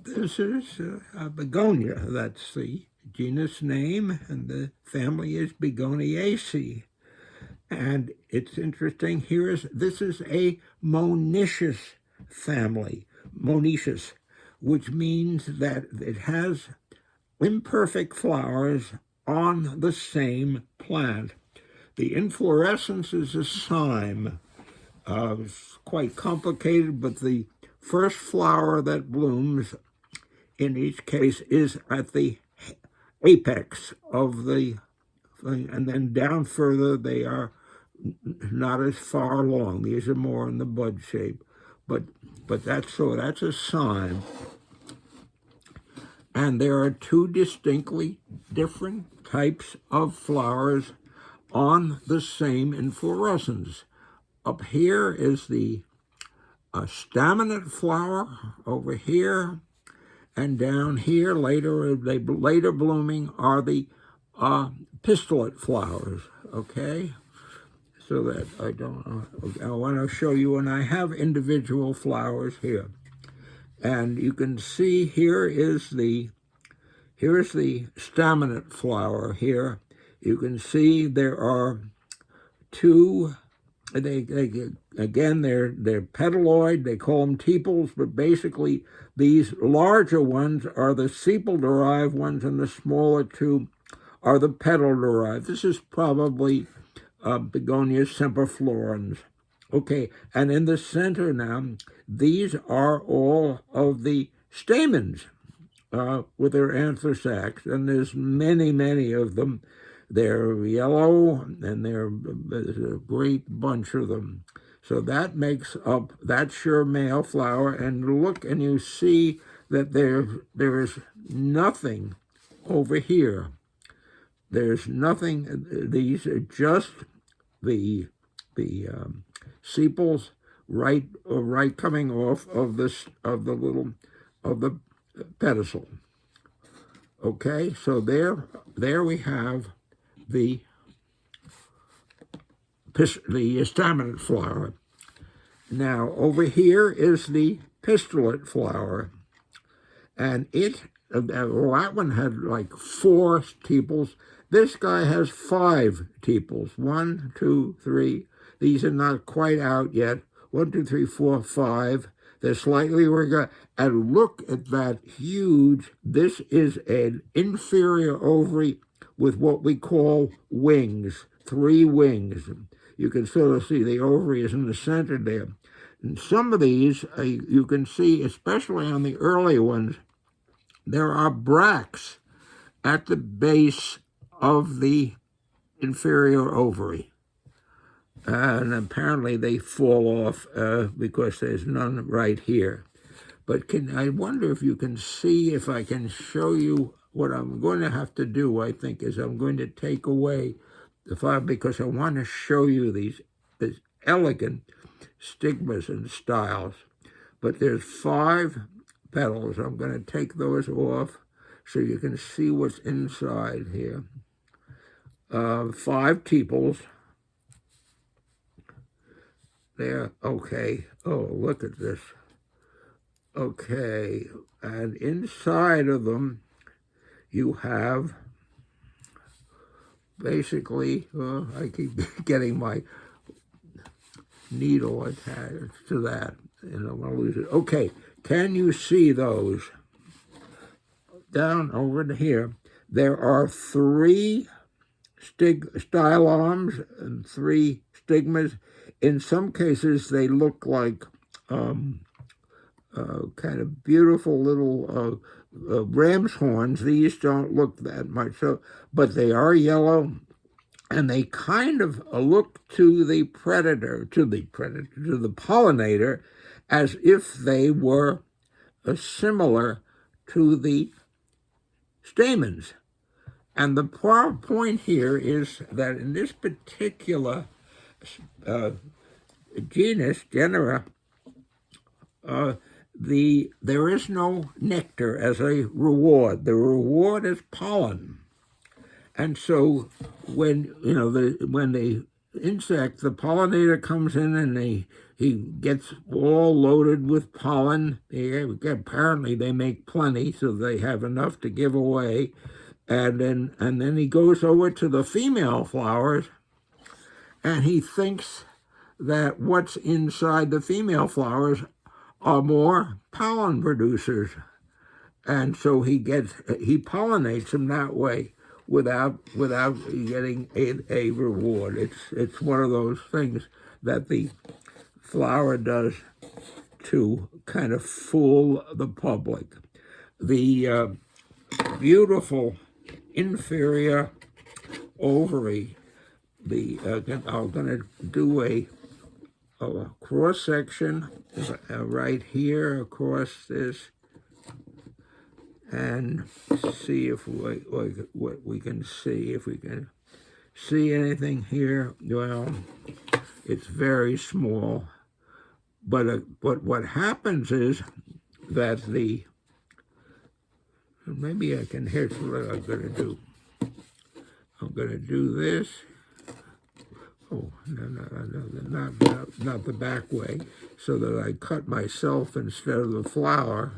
This is a begonia. That's the genus name, and the family is Begoniaceae. And it's interesting. This is a monoecious family, monoecious, which means that it has imperfect flowers on the same plant. The inflorescence is a cyme. It's quite complicated, but the first flower that blooms in each case is at the apex of the thing, and then down further they are not as far along. These are more in the bud shape, but that's a cyme. And there are two distinctly different types of flowers on the same inflorescence. Up here is the staminate flower over here, and down here later blooming are the pistillate flowers. Okay, so that I want to show you, and I have individual flowers here, and you can see here's the staminate flower here. You can see there are two. They're petaloid. They call them tepals, but basically these larger ones are the sepal-derived ones, and the smaller two are the petal-derived. This is probably Begonia semperflorens. Okay, and in the center now, these are all of the stamens with their anther sacs, and there's many of them. They're yellow, and there's a great bunch of them. So that makes up, that's your male flower, and look, and you see that there is nothing over here. There's nothing. These are just the sepals right coming off of the pedicel. Okay, so there we have the staminate flower. Now over here is the pistillate flower, and that one had like 4 tepals. This guy has 5 tepals. 1, 2, 3. These are not quite out yet. 1, 2, 3, 4, 5. They're slightly irregular. And look at that huge. This is an inferior ovary with what we call wings, 3 wings. You can sort of see the ovary is in the center there. And some of these, you can see, especially on the early ones, there are bracts at the base of the inferior ovary. And apparently they fall off because there's none right here. But I wonder if you can see, if I can show you what I'm going to have to do, I think, is I'm going to take away the flower, because I want to show you these elegant stigmas and styles. But there's 5 petals. I'm going to take those off so you can see what's inside here. 5 tepals. There, okay. Oh, look at this. Okay, and inside of them, you have basically, I keep getting my needle attached to that, and I'm going to lose it. Okay, can you see those? Down over here, there are 3 stylomes and 3 stigmas. In some cases, they look like kind of beautiful little ram's horns. These don't look that much, but they are yellow, and they kind of look to the pollinator, as if they were similar to the stamens. And the point here is that in this particular genera, there is no nectar as a reward. The reward is pollen. And so when the insect, the pollinator, comes in and they he gets all loaded with pollen. Apparently they make plenty, so they have enough to give away. And then he goes over to the female flowers, and he thinks that what's inside the female flowers are more pollen producers. And so he pollinates them that way without getting a reward. It's one of those things that the flower does to kind of fool the public. The beautiful inferior ovary. I'm going to do a cross section right here across this, and see if what we can see. If we can see anything here, well, it's very small. But what happens is that maybe I can. Here's what I'm going to do. I'm going to do this. Oh, no, not the back way, so that I cut myself instead of the flower.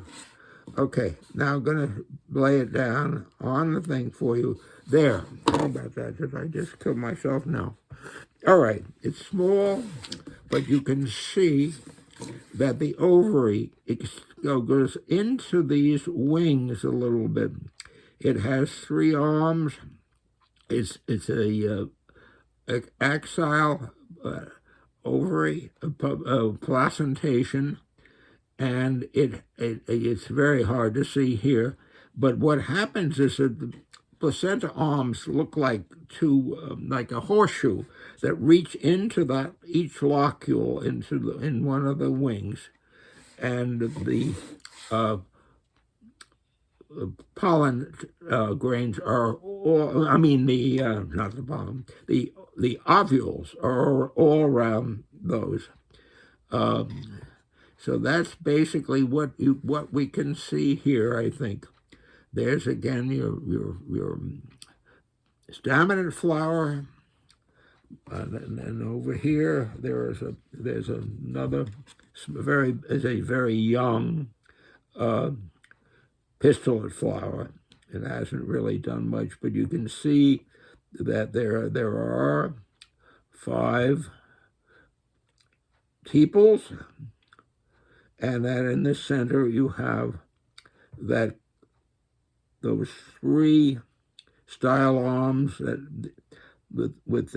Okay, now I'm going to lay it down on the thing for you. There. How about that? Did I just kill myself? No. All right, it's small, but you can see that the ovary goes into these wings a little bit. It has 3 arms. It's a axile ovary placentation, and it's very hard to see here. But what happens is that the placenta arms look like like a horseshoe that reach into each locule in one of the wings, and the pollen grains are all, not the pollen, the ovules are all around those. So that's basically what we can see here, I think. There's again your staminate flower, and over here there's another very young pistillate flower. It hasn't really done much, but you can see that there are 5 tepals, and that in the center you have those 3 style arms that with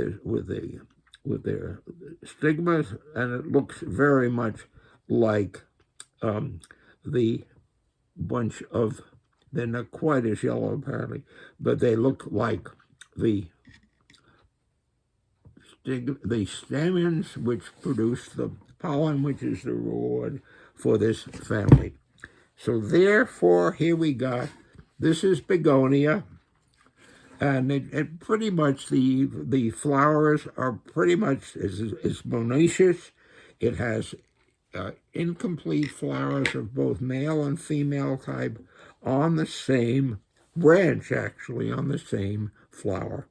their stigmas, and it looks very much like the bunch of. They're not quite as yellow apparently, but they look like the stamens which produce the pollen, which is the reward for this family. So therefore, here we got, this is begonia, and it pretty much, the flowers are pretty much, it's monoecious. It has incomplete flowers of both male and female type on the same branch, actually, on the same flower.